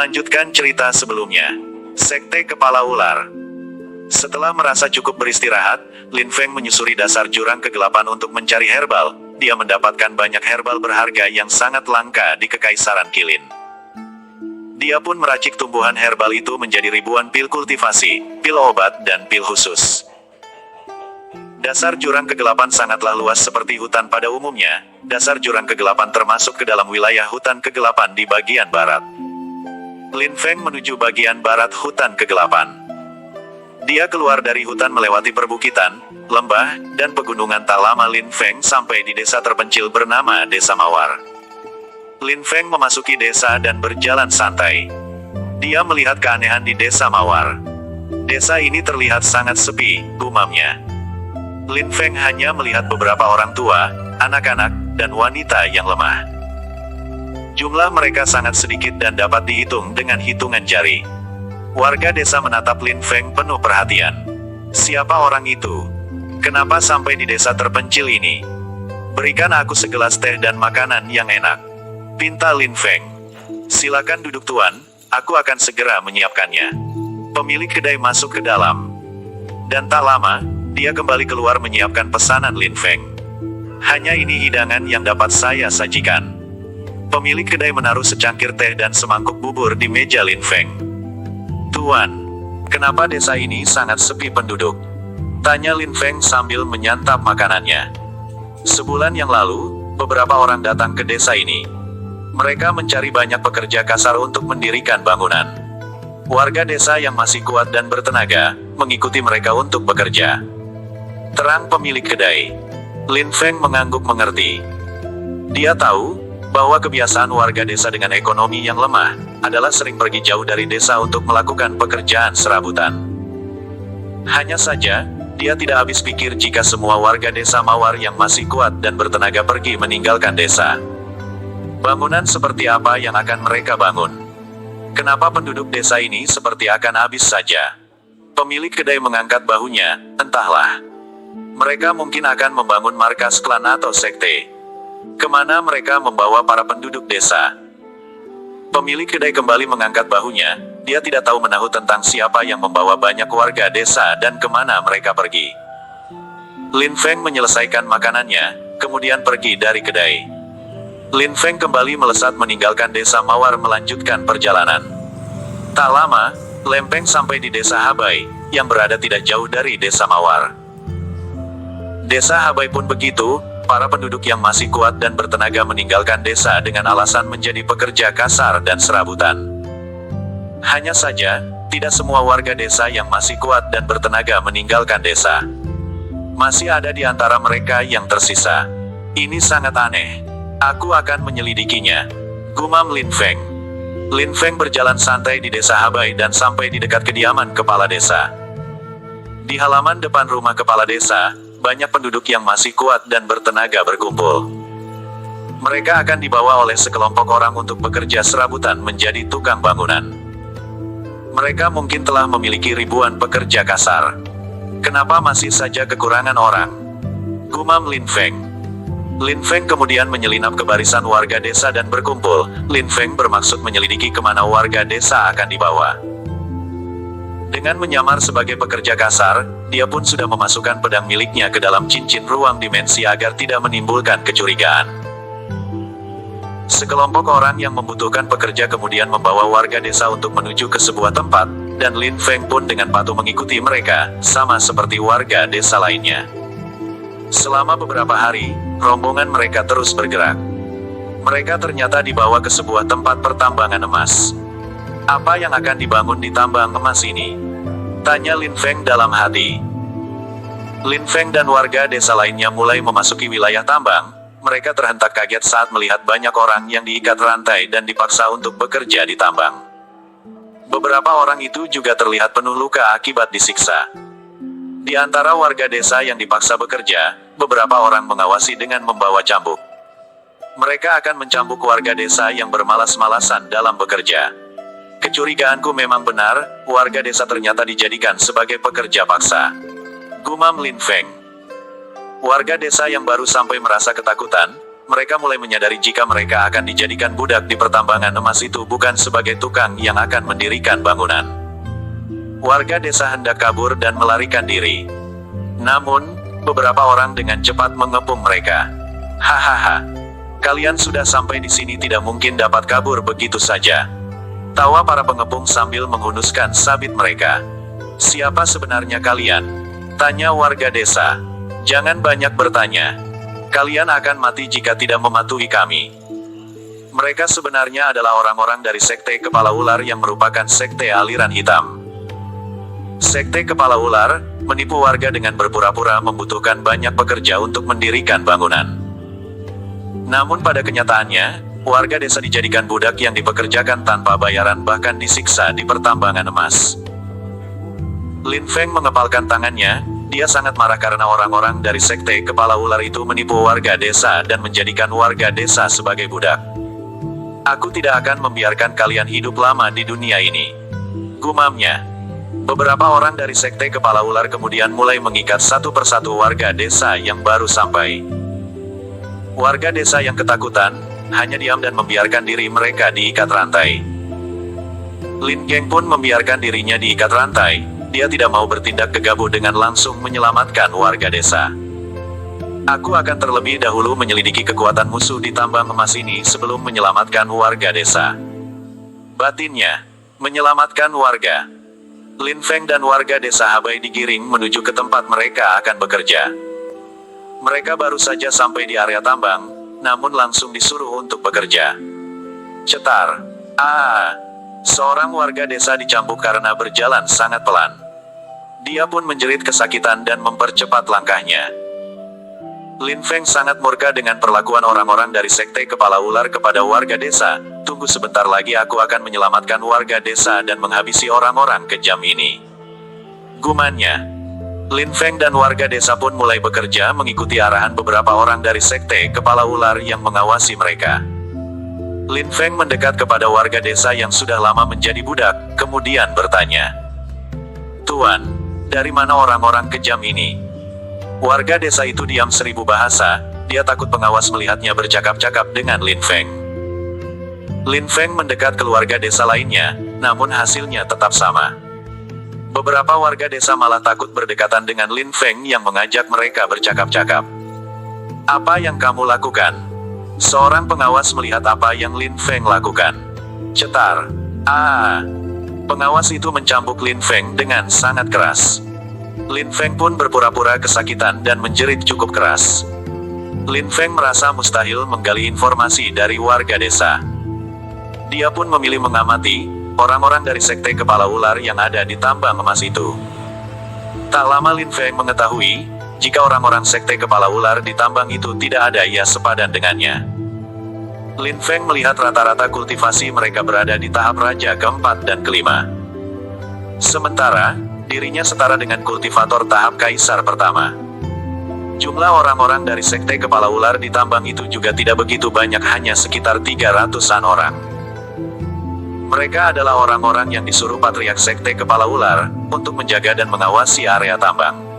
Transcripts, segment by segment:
Melanjutkan cerita sebelumnya. Sekte Kepala Ular. Setelah merasa cukup beristirahat, Lin Feng menyusuri dasar jurang kegelapan untuk mencari herbal. Dia mendapatkan banyak herbal berharga yang sangat langka di Kekaisaran Qilin. Dia pun meracik tumbuhan herbal itu menjadi ribuan pil kultivasi, pil obat, dan pil khusus. Dasar jurang kegelapan sangatlah luas seperti hutan pada umumnya. Dasar jurang kegelapan termasuk ke dalam wilayah hutan kegelapan di bagian barat. Lin Feng menuju bagian barat hutan kegelapan. Dia keluar dari hutan melewati perbukitan, lembah, dan pegunungan. Tak lama Lin Feng sampai di desa terpencil bernama Desa Mawar. Lin Feng memasuki desa dan berjalan santai. Dia melihat keanehan di Desa Mawar. Desa ini terlihat sangat sepi, gumamnya. Lin Feng hanya melihat beberapa orang tua, anak-anak, dan wanita yang lemah. Jumlah mereka sangat sedikit dan dapat dihitung dengan hitungan jari. Warga desa menatap Lin Feng penuh perhatian. Siapa orang itu? Kenapa sampai di desa terpencil ini? Berikan aku segelas teh dan makanan yang enak, pinta Lin Feng. Silakan duduk tuan, aku akan segera menyiapkannya. Pemilik kedai masuk ke dalam. Dan tak lama, dia kembali keluar menyiapkan pesanan Lin Feng. Hanya ini hidangan yang dapat saya sajikan. Pemilik kedai menaruh secangkir teh dan semangkuk bubur di meja Lin Feng. Tuan, kenapa desa ini sangat sepi penduduk? Tanya Lin Feng sambil menyantap makanannya. Sebulan yang lalu, beberapa orang datang ke desa ini. Mereka mencari banyak pekerja kasar untuk mendirikan bangunan. Warga desa yang masih kuat dan bertenaga, mengikuti mereka untuk bekerja. Terang pemilik kedai. Lin Feng mengangguk mengerti. Dia tahu bahwa kebiasaan warga desa dengan ekonomi yang lemah adalah sering pergi jauh dari desa untuk melakukan pekerjaan serabutan. Hanya saja, dia tidak habis pikir jika semua warga desa Mawar yang masih kuat dan bertenaga pergi meninggalkan desa. Bangunan seperti apa yang akan mereka bangun? Kenapa penduduk desa ini seperti akan habis saja? Pemilik kedai mengangkat bahunya, entahlah. Mereka mungkin akan membangun markas klan atau sekte. Kemana mereka membawa para penduduk desa? Pemilik kedai kembali mengangkat bahunya. Dia tidak tahu menahu tentang siapa yang membawa banyak warga desa dan kemana mereka pergi. Lin Feng menyelesaikan makanannya, kemudian pergi dari kedai. Lin Feng kembali melesat meninggalkan desa Mawar melanjutkan perjalanan. Tak lama, lempeng sampai di desa Habai, yang berada tidak jauh dari desa Mawar. Desa Habai pun begitu. Para penduduk yang masih kuat dan bertenaga meninggalkan desa dengan alasan menjadi pekerja kasar dan serabutan. Hanya saja, tidak semua warga desa yang masih kuat dan bertenaga meninggalkan desa. Masih ada di antara mereka yang tersisa. Ini sangat aneh. Aku akan menyelidikinya, gumam Lin Feng. Lin Feng berjalan santai di desa Habai dan sampai di dekat kediaman kepala desa. Di halaman depan rumah kepala desa, banyak penduduk yang masih kuat dan bertenaga berkumpul. Mereka akan dibawa oleh sekelompok orang untuk bekerja serabutan menjadi tukang bangunan. Mereka mungkin telah memiliki ribuan pekerja kasar. Kenapa masih saja kekurangan orang? Gumam Lin Feng. Lin Feng kemudian menyelinap ke barisan warga desa dan berkumpul. Lin Feng bermaksud menyelidiki kemana warga desa akan dibawa. Dengan menyamar sebagai pekerja kasar, dia pun sudah memasukkan pedang miliknya ke dalam cincin ruang dimensi agar tidak menimbulkan kecurigaan. Sekelompok orang yang membutuhkan pekerja kemudian membawa warga desa untuk menuju ke sebuah tempat, dan Lin Feng pun dengan patuh mengikuti mereka, sama seperti warga desa lainnya. Selama beberapa hari, rombongan mereka terus bergerak. Mereka ternyata dibawa ke sebuah tempat pertambangan emas. Apa yang akan dibangun di tambang emas ini? Tanya Lin Feng dalam hati. Lin Feng dan warga desa lainnya mulai memasuki wilayah tambang. Mereka terhentak kaget saat melihat banyak orang yang diikat rantai dan dipaksa untuk bekerja di tambang. Beberapa orang itu juga terlihat penuh luka akibat disiksa. Di antara warga desa yang dipaksa bekerja, beberapa orang mengawasi dengan membawa cambuk. Mereka akan mencambuk warga desa yang bermalas-malasan dalam bekerja. Kecurigaanku memang benar, warga desa ternyata dijadikan sebagai pekerja paksa, gumam Lin Feng. Warga desa yang baru sampai merasa ketakutan. mereka mulai menyadari jika mereka akan dijadikan budak di pertambangan emas itu bukan sebagai tukang yang akan mendirikan bangunan. Warga desa hendak kabur dan melarikan diri. Namun, beberapa orang dengan cepat mengepung mereka. Hahaha. Kalian sudah sampai di sini, tidak mungkin dapat kabur begitu saja. Tawa para pengepung sambil menghunuskan sabit mereka. Siapa sebenarnya kalian? Tanya warga desa. Jangan banyak bertanya. Kalian akan mati jika tidak mematuhi kami. Mereka sebenarnya adalah orang-orang dari Sekte Kepala Ular yang merupakan sekte aliran hitam. Sekte Kepala Ular menipu warga dengan berpura-pura membutuhkan banyak pekerja untuk mendirikan bangunan. Namun pada kenyataannya, warga desa dijadikan budak yang dipekerjakan tanpa bayaran, bahkan disiksa di pertambangan emas. Lin Feng mengepalkan tangannya. Dia sangat marah karena orang-orang dari Sekte Kepala Ular itu menipu warga desa dan menjadikan warga desa sebagai budak. Aku tidak akan membiarkan kalian hidup lama di dunia ini, gumamnya. Beberapa orang dari Sekte Kepala Ular kemudian mulai mengikat satu persatu warga desa yang baru sampai. Warga desa yang ketakutan hanya diam dan membiarkan diri mereka diikat rantai. Lin Geng pun membiarkan dirinya diikat rantai. Dia tidak mau bertindak gegabah dengan langsung menyelamatkan warga desa. Aku akan terlebih dahulu menyelidiki kekuatan musuh di tambang emas ini sebelum menyelamatkan warga desa. Batinnya, menyelamatkan warga. Lin Feng dan warga desa Habai digiring menuju ke tempat mereka akan bekerja. Mereka baru saja sampai di area tambang, namun langsung disuruh untuk bekerja. Cetar. Seorang warga desa dicambuk karena berjalan sangat pelan. Dia pun menjerit kesakitan dan mempercepat langkahnya. Lin Feng sangat murka dengan perlakuan orang-orang dari Sekte Kepala Ular kepada warga desa. Tunggu sebentar lagi, aku akan menyelamatkan warga desa dan menghabisi orang-orang kejam ini, gumannya. Lin Feng dan warga desa pun mulai bekerja mengikuti arahan beberapa orang dari Sekte Kepala Ular yang mengawasi mereka. Lin Feng mendekat kepada warga desa yang sudah lama menjadi budak, kemudian bertanya, "Tuan, dari mana orang-orang kejam ini?" Warga desa itu diam seribu bahasa, dia takut pengawas melihatnya bercakap-cakap dengan Lin Feng. Lin Feng mendekat ke warga desa lainnya, namun hasilnya tetap sama. Beberapa warga desa malah takut berdekatan dengan Lin Feng yang mengajak mereka bercakap-cakap. "Apa yang kamu lakukan?" Seorang pengawas melihat apa yang Lin Feng lakukan. Cetar. Pengawas itu mencambuk Lin Feng dengan sangat keras. Lin Feng pun berpura-pura kesakitan dan menjerit cukup keras. Lin Feng merasa mustahil menggali informasi dari warga desa. Dia pun memilih mengamati orang-orang dari Sekte Kepala Ular yang ada di tambang emas itu. Tak lama Lin Feng mengetahui jika orang-orang Sekte Kepala Ular di tambang itu tidak ada ia sepadan dengannya. Lin Feng melihat rata-rata kultivasi mereka berada di tahap Raja keempat dan kelima. Sementara, dirinya setara dengan kultivator tahap Kaisar pertama. Jumlah orang-orang dari Sekte Kepala Ular di tambang itu juga tidak begitu banyak, hanya sekitar 300-an orang. Mereka adalah orang-orang yang disuruh Patriark Sekte Kepala Ular untuk menjaga dan mengawasi area tambang.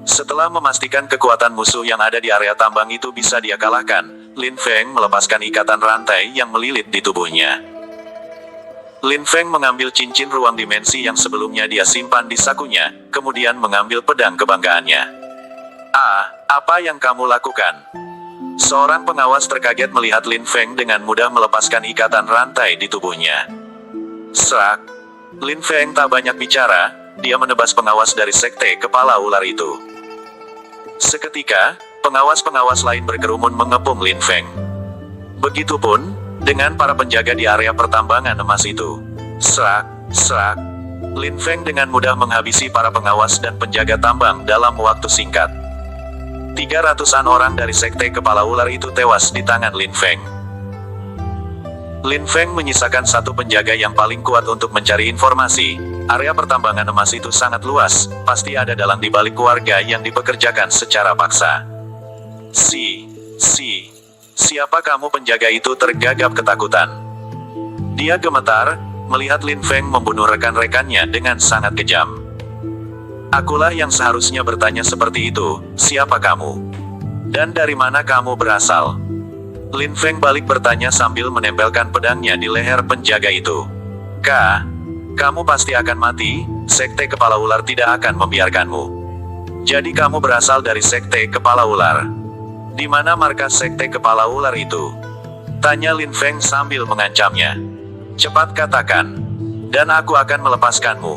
Setelah memastikan kekuatan musuh yang ada di area tambang itu bisa dia kalahkan, Lin Feng melepaskan ikatan rantai yang melilit di tubuhnya. Lin Feng mengambil cincin ruang dimensi yang sebelumnya dia simpan di sakunya, kemudian mengambil pedang kebanggaannya. Apa yang kamu lakukan?" Seorang pengawas terkaget melihat Lin Feng dengan mudah melepaskan ikatan rantai di tubuhnya. Serak. Lin Feng tak banyak bicara, dia menebas pengawas dari Sekte Kepala Ular itu. Seketika, pengawas-pengawas lain berkerumun mengepung Lin Feng. Begitupun dengan para penjaga di area pertambangan emas itu. Serak. Lin Feng dengan mudah menghabisi para pengawas dan penjaga tambang dalam waktu singkat. 300-an orang dari Sekte Kepala Ular itu tewas di tangan Lin Feng. Lin Feng menyisakan satu penjaga yang paling kuat untuk mencari informasi. Area pertambangan emas itu sangat luas, pasti ada dalang di balik warga yang dipekerjakan secara paksa. Siapa kamu?" Penjaga itu tergagap ketakutan. Dia gemetar melihat Lin Feng membunuh rekan-rekannya dengan sangat kejam. "Akulah yang seharusnya bertanya seperti itu, siapa kamu?" Dan dari mana kamu berasal? Lin Feng balik bertanya sambil menempelkan pedangnya di leher penjaga itu. Kamu pasti akan mati, Sekte Kepala Ular tidak akan membiarkanmu. Jadi kamu berasal dari Sekte Kepala Ular. Di mana markas Sekte Kepala Ular itu? Tanya Lin Feng sambil mengancamnya. Cepat katakan, dan aku akan melepaskanmu.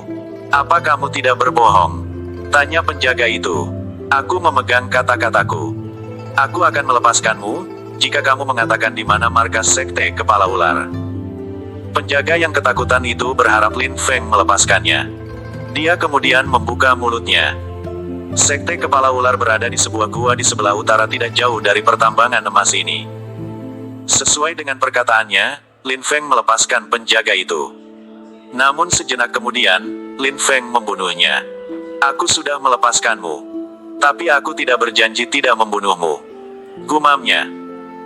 Apa kamu tidak berbohong? Tanya penjaga itu. Aku memegang kata-kataku. Aku akan melepaskanmu, jika kamu mengatakan di mana markas Sekte Kepala Ular. Penjaga yang ketakutan itu berharap Lin Feng melepaskannya. Dia kemudian membuka mulutnya. Sekte Kepala Ular berada di sebuah gua di sebelah utara tidak jauh dari pertambangan emas ini. Sesuai dengan perkataannya, Lin Feng melepaskan penjaga itu. Namun sejenak kemudian, Lin Feng membunuhnya. Aku sudah melepaskanmu. Tapi aku tidak berjanji tidak membunuhmu. Gumamnya.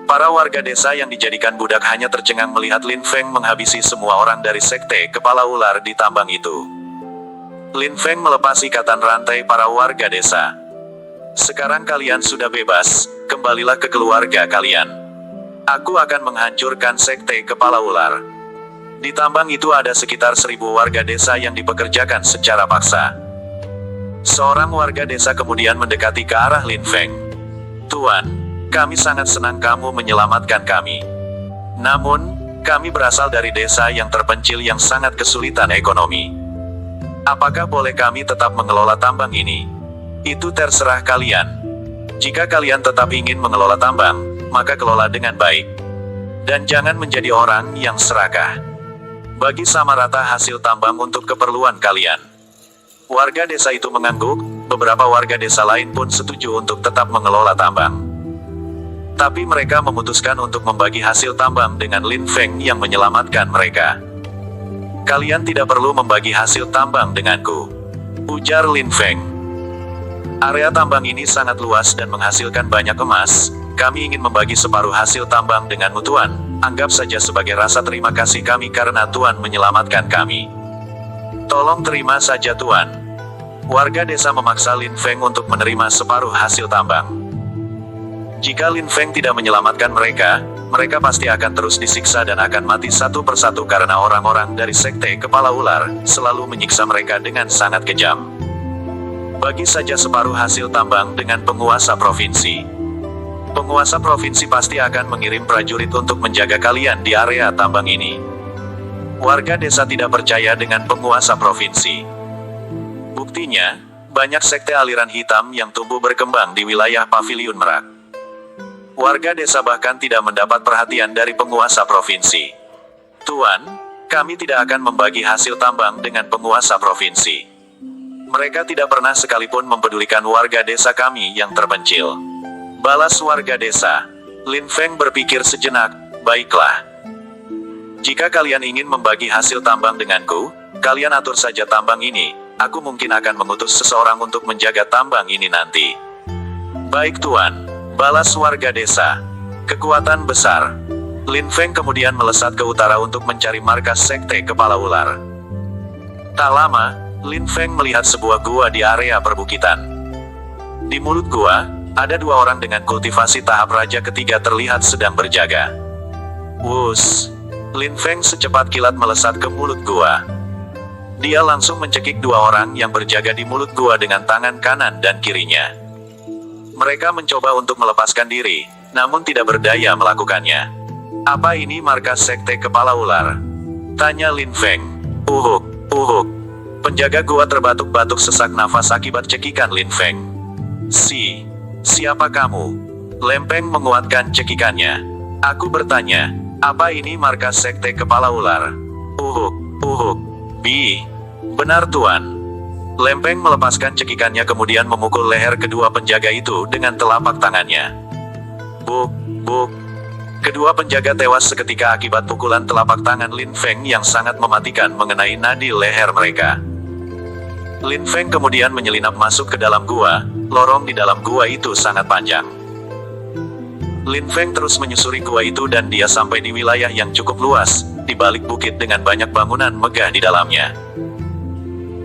Para warga desa yang dijadikan budak hanya tercengang melihat Lin Feng menghabisi semua orang dari Sekte Kepala Ular di tambang itu. Lin Feng melepas ikatan rantai para warga desa. Sekarang kalian sudah bebas, kembalilah ke keluarga kalian. Aku akan menghancurkan Sekte Kepala Ular. Di tambang itu ada sekitar 1.000 warga desa yang dipekerjakan secara paksa. Seorang warga desa kemudian mendekati ke arah Lin Feng. Tuan, kami sangat senang kamu menyelamatkan kami. Namun, kami berasal dari desa yang terpencil yang sangat kesulitan ekonomi. Apakah boleh kami tetap mengelola tambang ini? Itu terserah kalian. Jika kalian tetap ingin mengelola tambang, maka kelola dengan baik. Dan jangan menjadi orang yang serakah. Bagi sama rata hasil tambang untuk keperluan kalian. Warga desa itu mengangguk, beberapa warga desa lain pun setuju untuk tetap mengelola tambang. Tapi mereka memutuskan untuk membagi hasil tambang dengan Lin Feng yang menyelamatkan mereka. Kalian tidak perlu membagi hasil tambang denganku, ujar Lin Feng. Area tambang ini sangat luas dan menghasilkan banyak emas. Kami ingin membagi separuh hasil tambang denganmu Tuan. Anggap saja sebagai rasa terima kasih kami karena Tuan menyelamatkan kami. Tolong terima saja Tuan. Warga desa memaksa Lin Feng untuk menerima separuh hasil tambang. Jika Lin Feng tidak menyelamatkan mereka, mereka pasti akan terus disiksa dan akan mati satu persatu karena orang-orang dari Sekte Kepala Ular selalu menyiksa mereka dengan sangat kejam. Bagi saja separuh hasil tambang dengan penguasa provinsi. Penguasa provinsi pasti akan mengirim prajurit untuk menjaga kalian di area tambang ini. Warga desa tidak percaya dengan penguasa provinsi. Buktinya, banyak sekte aliran hitam yang tumbuh berkembang di wilayah Paviliun Merak. Warga desa bahkan tidak mendapat perhatian dari penguasa provinsi. Tuan, kami tidak akan membagi hasil tambang dengan penguasa provinsi. Mereka tidak pernah sekalipun mempedulikan warga desa kami yang terpencil. Balas warga desa. Lin Feng berpikir sejenak, baiklah. Jika kalian ingin membagi hasil tambang denganku, kalian atur saja tambang ini. Aku mungkin akan mengutus seseorang untuk menjaga tambang ini nanti. Baik Tuan. Balas warga desa. Kekuatan besar. Lin Feng kemudian melesat ke utara untuk mencari markas Sekte Kepala Ular. Tak lama, Lin Feng melihat sebuah gua di area perbukitan. Di mulut gua, ada 2 orang dengan kultivasi tahap Raja Ketiga terlihat sedang berjaga. Wus! Lin Feng secepat kilat melesat ke mulut gua. Dia langsung mencekik 2 orang yang berjaga di mulut gua dengan tangan kanan dan kirinya. Mereka mencoba untuk melepaskan diri, namun tidak berdaya melakukannya. Apa ini markas Sekte Kepala Ular? Tanya Lin Feng. Uhuk, uhuk. Penjaga gua terbatuk-batuk sesak nafas akibat cekikan Lin Feng. Siapa kamu? Lempeng menguatkan cekikannya. Aku bertanya, apa ini markas Sekte Kepala Ular? Uhuk, uhuk. Benar Tuan. Lempeng melepaskan cekikannya kemudian memukul leher kedua penjaga itu dengan telapak tangannya. Buk. Kedua penjaga tewas seketika akibat pukulan telapak tangan Lin Feng yang sangat mematikan mengenai nadi leher mereka. Lin Feng kemudian menyelinap masuk ke dalam gua. Lorong di dalam gua itu sangat panjang. Lin Feng terus menyusuri gua itu dan dia sampai di wilayah yang cukup luas, di balik bukit dengan banyak bangunan megah di dalamnya.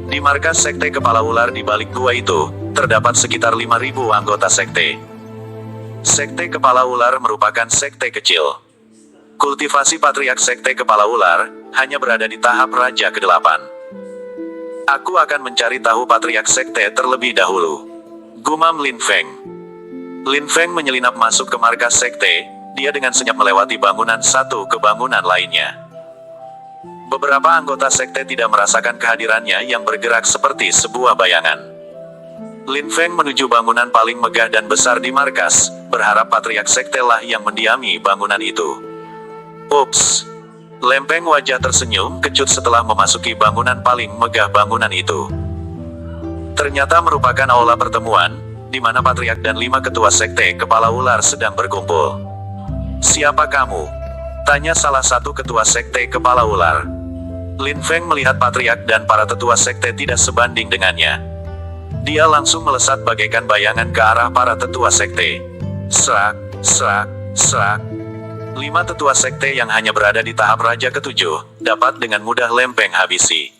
Di markas Sekte Kepala Ular di balik gua itu, terdapat sekitar 5.000 anggota sekte. Sekte Kepala Ular merupakan sekte kecil. Kultivasi Patriark Sekte Kepala Ular hanya berada di tahap Raja ke-8. Aku akan mencari tahu Patriark Sekte terlebih dahulu, gumam Lin Feng. Lin Feng menyelinap masuk ke markas sekte, dia dengan senyap melewati bangunan satu ke bangunan lainnya. Beberapa anggota sekte tidak merasakan kehadirannya yang bergerak seperti sebuah bayangan. Lin Feng menuju bangunan paling megah dan besar di markas, berharap Patriark Sekte lah yang mendiami bangunan itu. Ups. Lempeng wajah tersenyum kecut setelah memasuki bangunan paling megah bangunan itu. Ternyata merupakan aula pertemuan, di mana Patriark dan 5 ketua sekte Kepala Ular sedang berkumpul. Siapa kamu? Tanya salah satu ketua sekte Kepala Ular. Lin Feng melihat Patriark dan para tetua sekte tidak sebanding dengannya. Dia langsung melesat bagaikan bayangan ke arah para tetua sekte. Serak, serak, serak. 5 tetua sekte yang hanya berada di tahap Raja ke-7, dapat dengan mudah Lempeng habisi.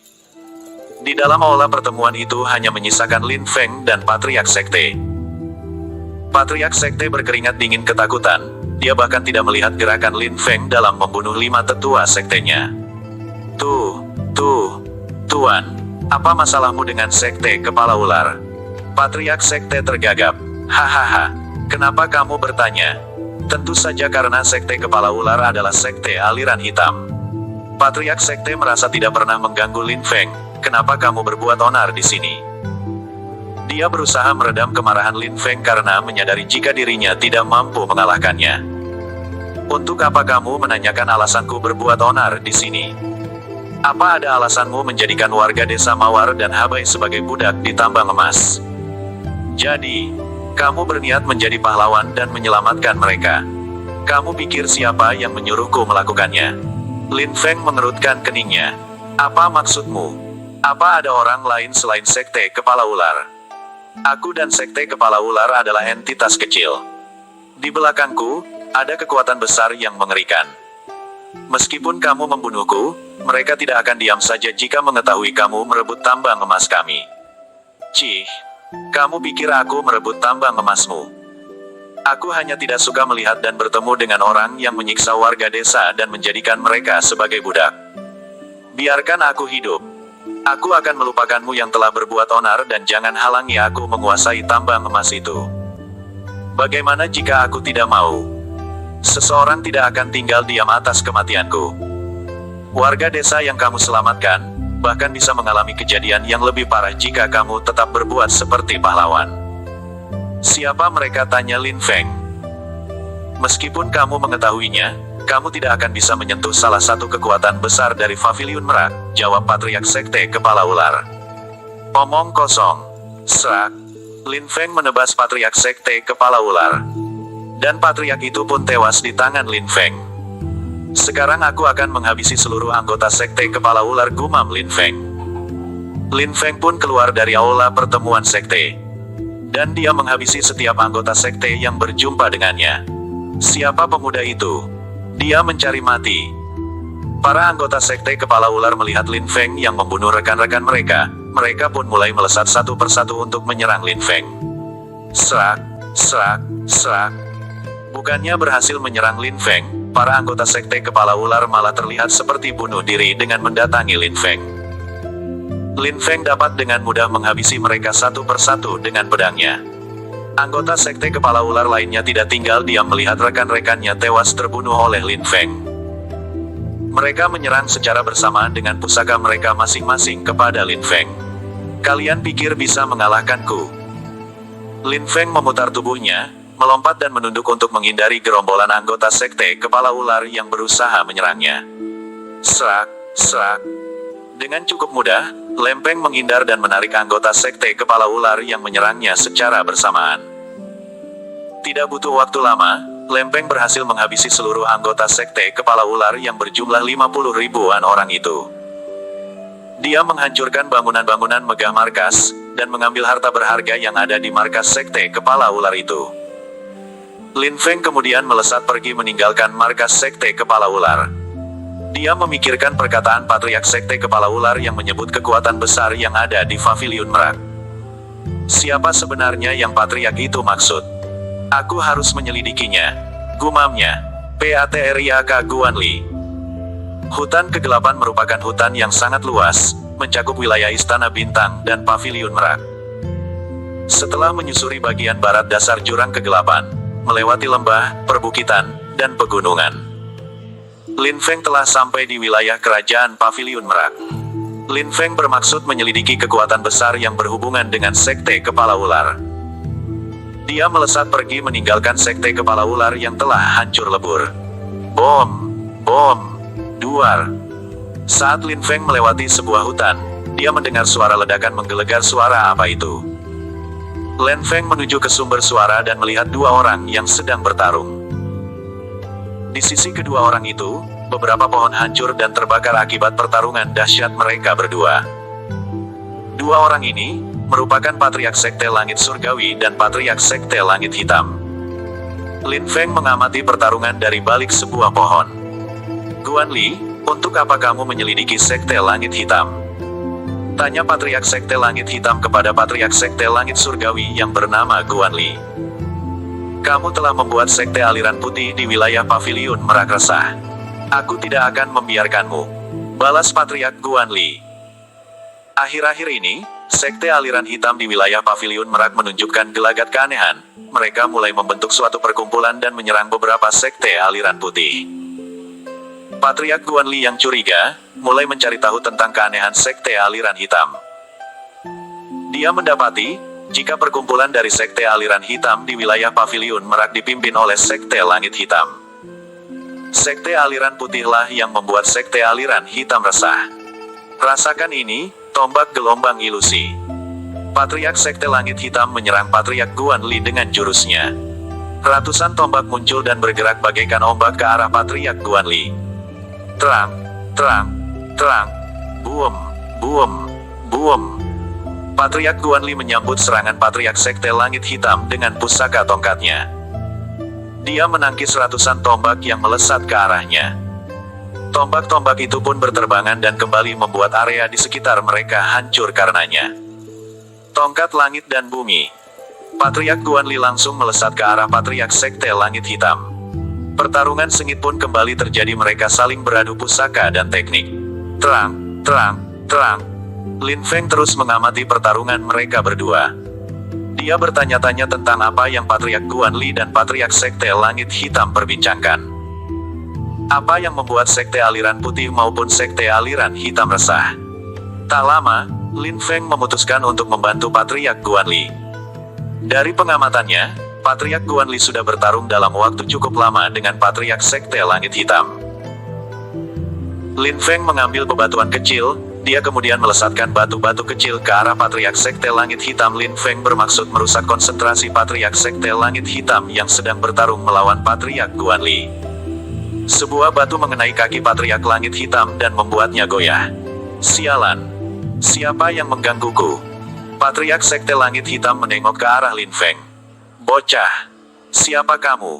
Di dalam aula pertemuan itu hanya menyisakan Lin Feng dan Patriark Sekte. Patriark Sekte berkeringat dingin ketakutan, dia bahkan tidak melihat gerakan Lin Feng dalam membunuh 5 tetua sektenya. Tuan, apa masalahmu dengan Sekte Kepala Ular? Patriark Sekte tergagap. Hahaha, kenapa kamu bertanya? Tentu saja karena Sekte Kepala Ular adalah sekte aliran hitam. Patriark Sekte merasa tidak pernah mengganggu Lin Feng. Kenapa kamu berbuat onar di sini? Dia berusaha meredam kemarahan Lin Feng karena menyadari jika dirinya tidak mampu mengalahkannya. Untuk apa kamu menanyakan alasanku berbuat onar di sini? Apa ada alasanmu menjadikan warga desa Mawar dan Habai sebagai budak di tambang emas? Jadi, kamu berniat menjadi pahlawan dan menyelamatkan mereka. Kamu pikir siapa yang menyuruhku melakukannya? Lin Feng mengerutkan keningnya. Apa maksudmu? Apa ada orang lain selain Sekte Kepala Ular? Aku dan Sekte Kepala Ular adalah entitas kecil. Di belakangku, ada kekuatan besar yang mengerikan. Meskipun kamu membunuhku, mereka tidak akan diam saja jika mengetahui kamu merebut tambang emas kami. Cih. Kamu pikir aku merebut tambang emasmu? Aku hanya tidak suka melihat dan bertemu dengan orang yang menyiksa warga desa dan menjadikan mereka sebagai budak. Biarkan aku hidup. Aku akan melupakanmu yang telah berbuat onar dan jangan halangi aku menguasai tambang emas itu. Bagaimana jika aku tidak mau? Seseorang tidak akan tinggal diam atas kematianku. Warga desa yang kamu selamatkan bahkan bisa mengalami kejadian yang lebih parah jika kamu tetap berbuat seperti pahlawan. Siapa mereka? Tanya Lin Feng. Meskipun kamu mengetahuinya, kamu tidak akan bisa menyentuh salah satu kekuatan besar dari Paviliun Merak, jawab Patriark Sekte Kepala Ular. Omong kosong. Serak. Lin Feng menebas Patriark Sekte Kepala Ular. Dan Patriark itu pun tewas di tangan Lin Feng. Sekarang aku akan menghabisi seluruh anggota Sekte Kepala Ular, gumam Lin Feng. Lin Feng pun keluar dari aula pertemuan sekte. Dan dia menghabisi setiap anggota sekte yang berjumpa dengannya. Siapa pemuda itu? Dia mencari mati. Para anggota Sekte Kepala Ular melihat Lin Feng yang membunuh rekan-rekan mereka. Mereka pun mulai melesat satu persatu untuk menyerang Lin Feng. Serak, serak, serak. Bukannya berhasil menyerang Lin Feng, para anggota Sekte Kepala Ular malah terlihat seperti bunuh diri dengan mendatangi Lin Feng. Lin Feng dapat dengan mudah menghabisi mereka satu persatu dengan pedangnya. Anggota Sekte Kepala Ular lainnya tidak tinggal diam melihat rekan-rekannya tewas terbunuh oleh Lin Feng. Mereka menyerang secara bersamaan dengan pusaka mereka masing-masing kepada Lin Feng. Kalian pikir bisa mengalahkanku? Lin Feng memutar tubuhnya, melompat dan menunduk untuk menghindari gerombolan anggota Sekte Kepala Ular yang berusaha menyerangnya. Serak, serak. Dengan cukup mudah, Lempeng menghindar dan menarik anggota Sekte Kepala Ular yang menyerangnya secara bersamaan. Tidak butuh waktu lama, Lempeng berhasil menghabisi seluruh anggota Sekte Kepala Ular yang berjumlah 50 ribuan orang itu. Dia menghancurkan bangunan-bangunan megah markas, dan mengambil harta berharga yang ada di markas Sekte Kepala Ular itu. Lin Feng kemudian melesat pergi meninggalkan markas Sekte Kepala Ular. Dia memikirkan perkataan Patriark Sekte Kepala Ular yang menyebut kekuatan besar yang ada di Paviliun Merak. Siapa sebenarnya yang Patriark itu maksud? Aku harus menyelidikinya, gumamnya. Patrik Guan Li. Hutan kegelapan merupakan hutan yang sangat luas, mencakup wilayah Istana Bintang dan Paviliun Merak. Setelah menyusuri bagian barat dasar jurang kegelapan, melewati lembah, perbukitan, dan pegunungan, Lin Feng telah sampai di wilayah kerajaan Paviliun Merak. Lin Feng bermaksud menyelidiki kekuatan besar yang berhubungan dengan Sekte Kepala Ular. Dia melesat pergi meninggalkan Sekte Kepala Ular yang telah hancur lebur. Bom! Bom! Duar! Saat Lin Feng melewati sebuah hutan, dia mendengar suara ledakan menggelegar. Suara apa itu? Lin Feng menuju ke sumber suara dan melihat dua orang yang sedang bertarung. Di sisi kedua orang itu, beberapa pohon hancur dan terbakar akibat pertarungan dahsyat mereka berdua. Dua orang ini merupakan Patriark Sekte Langit Surgawi dan Patriark Sekte Langit Hitam. Lin Feng mengamati pertarungan dari balik sebuah pohon. Guan Li, untuk apa kamu menyelidiki Sekte Langit Hitam? Tanya Patriark Sekte Langit Hitam kepada Patriark Sekte Langit Surgawi yang bernama Guan Li. Kamu telah membuat Sekte Aliran Putih di wilayah Paviliun Merak resah. Aku tidak akan membiarkanmu, balas Patriark Guan Li. Akhir-akhir ini, Sekte Aliran Hitam di wilayah Paviliun Merak menunjukkan gelagat keanehan. Mereka mulai membentuk suatu perkumpulan dan menyerang beberapa Sekte Aliran Putih. Patriark Guan Li yang curiga, mulai mencari tahu tentang keanehan Sekte Aliran Hitam. Dia mendapati, jika perkumpulan dari Sekte Aliran Hitam di wilayah Paviliun Merak dipimpin oleh Sekte Langit Hitam, Sekte Aliran Putihlah yang membuat Sekte Aliran Hitam resah. Rasakan ini, tombak gelombang ilusi. Patriark Sekte Langit Hitam menyerang Patriark Guan Li dengan jurusnya. Ratusan tombak muncul dan bergerak bagaikan ombak ke arah Patriark Guan Li. Terang, terang, terang, buem, buem, buem. Patriark Guan Li menyambut serangan Patriark Sekte Langit Hitam dengan pusaka tongkatnya. Dia menangkis ratusan tombak yang melesat ke arahnya. Tombak-tombak itu pun berterbangan dan kembali membuat area di sekitar mereka hancur karenanya. Tongkat langit dan bumi. Patriark Guan Li langsung melesat ke arah Patriark Sekte Langit Hitam. Pertarungan sengit pun kembali terjadi, mereka saling beradu pusaka dan teknik. Terang, terang, terang. Lin Feng terus mengamati pertarungan mereka berdua. Dia bertanya-tanya tentang apa yang Patriark Guan Li dan Patriark Sekte Langit Hitam perbincangkan. Apa yang membuat Sekte Aliran Putih maupun Sekte Aliran Hitam resah? Tak lama, Lin Feng memutuskan untuk membantu Patriark Guan Li. Dari pengamatannya, Patriark Guan Li sudah bertarung dalam waktu cukup lama dengan Patriark Sekte Langit Hitam. Lin Feng mengambil bebatuan kecil, dia kemudian melesatkan batu-batu kecil ke arah Patriark Sekte Langit Hitam. Lin Feng bermaksud merusak konsentrasi Patriark Sekte Langit Hitam yang sedang bertarung melawan Patriark Guan Li. Sebuah batu mengenai kaki Patriark Langit Hitam dan membuatnya goyah. Sialan! Siapa yang menggangguku? Patriark Sekte Langit Hitam menengok ke arah Lin Feng. Bocah! Siapa kamu?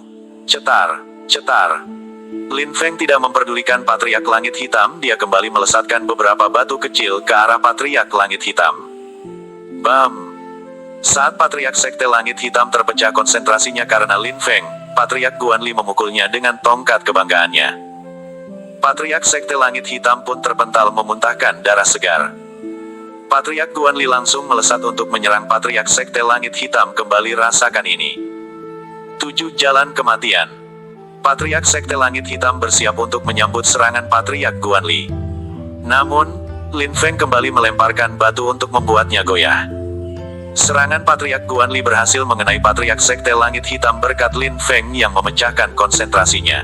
Cetar! Cetar! Lin Feng tidak memperdulikan Patriark Langit Hitam, dia kembali melesatkan beberapa batu kecil ke arah Patriark Langit Hitam. Bam! Saat Patriark Sekte Langit Hitam terpecah konsentrasinya karena Lin Feng, Patriark Guan Li memukulnya dengan tongkat kebanggaannya. Patriark Sekte Langit Hitam pun terpental memuntahkan darah segar. Patriark Guan Li langsung melesat untuk menyerang Patriark Sekte Langit Hitam. Kembali rasakan ini. 7 jalan kematian. Patriark Sekte Langit Hitam bersiap untuk menyambut serangan Patriark Guan Li. Namun, Lin Feng kembali melemparkan batu untuk membuatnya goyah. Serangan Patriark Guan Li berhasil mengenai Patriark Sekte Langit Hitam berkat Lin Feng yang memecahkan konsentrasinya.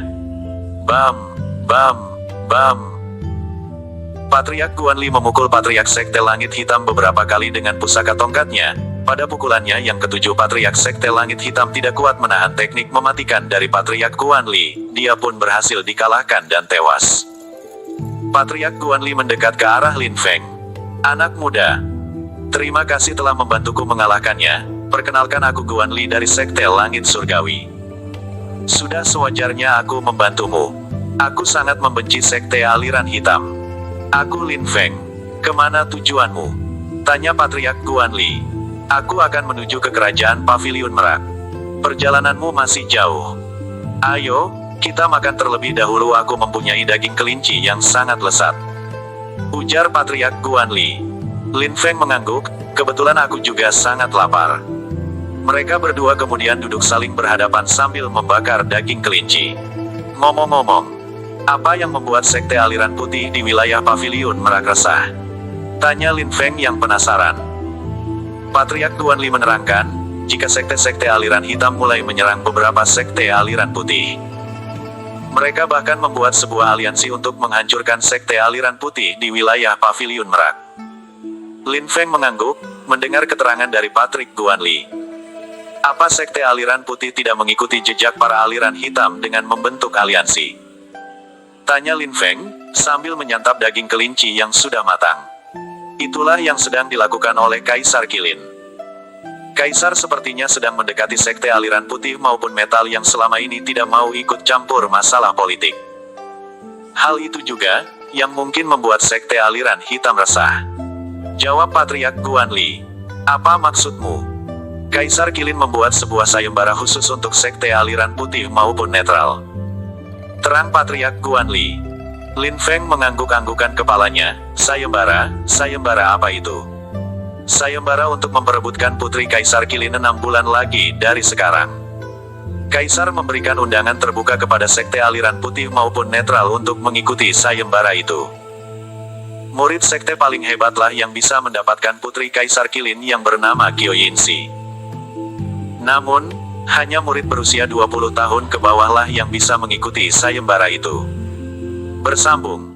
Bam! Bam! Bam! Patriark Guan Li memukul Patriark Sekte Langit Hitam beberapa kali dengan pusaka tongkatnya. Pada pukulannya yang ketujuh, Patriark Sekte Langit Hitam tidak kuat menahan teknik mematikan dari Patriark Guan Li. Dia pun berhasil dikalahkan dan tewas. Patriark Guan Li mendekat ke arah Lin Feng. Anak muda, terima kasih telah membantuku mengalahkannya. Perkenalkan, aku Guan Li dari Sekte Langit Surgawi. Sudah sewajarnya aku membantumu. Aku sangat membenci Sekte Aliran Hitam. Aku Lin Feng. Kemana tujuanmu? Tanya Patriark Guan Li. Aku akan menuju ke kerajaan Paviliun Merak. Perjalananmu masih jauh. Ayo, kita makan terlebih dahulu, aku mempunyai daging kelinci yang sangat lezat. Ujar Patriark Guanli. Lin Feng mengangguk, kebetulan aku juga sangat lapar. Mereka berdua kemudian duduk saling berhadapan sambil membakar daging kelinci. Ngomong-ngomong, apa yang membuat sekte aliran putih di wilayah paviliun merak resah? Tanya Lin Feng yang penasaran. Patriark Guanli menerangkan, jika sekte-sekte aliran hitam mulai menyerang beberapa sekte aliran putih. Mereka bahkan membuat sebuah aliansi untuk menghancurkan sekte aliran putih di wilayah paviliun merak. Lin Feng mengangguk, mendengar keterangan dari Patriark Guanli. Apa sekte aliran putih tidak mengikuti jejak para aliran hitam dengan membentuk aliansi? Tanya Lin Feng, sambil menyantap daging kelinci yang sudah matang. Itulah yang sedang dilakukan oleh Kaisar Qilin. Kaisar sepertinya sedang mendekati sekte aliran putih maupun metal yang selama ini tidak mau ikut campur masalah politik. Hal itu juga, yang mungkin membuat sekte aliran hitam resah. Jawab Patriark Guanli. Apa maksudmu? Kaisar Qilin membuat sebuah sayembara khusus untuk sekte aliran putih maupun netral. Terang Patriark Guanli. Lin Feng mengangguk-anggukan kepalanya. Sayembara? Sayembara apa itu? Sayembara untuk memperebutkan putri Kaisar Qilin 6 bulan lagi dari sekarang. Kaisar memberikan undangan terbuka kepada sekte aliran putih maupun netral untuk mengikuti sayembara itu. Murid sekte paling hebatlah yang bisa mendapatkan putri Kaisar Qilin yang bernama Qiu Yinxi. Namun, hanya murid berusia 20 tahun ke bawahlah yang bisa mengikuti sayembara itu. Bersambung.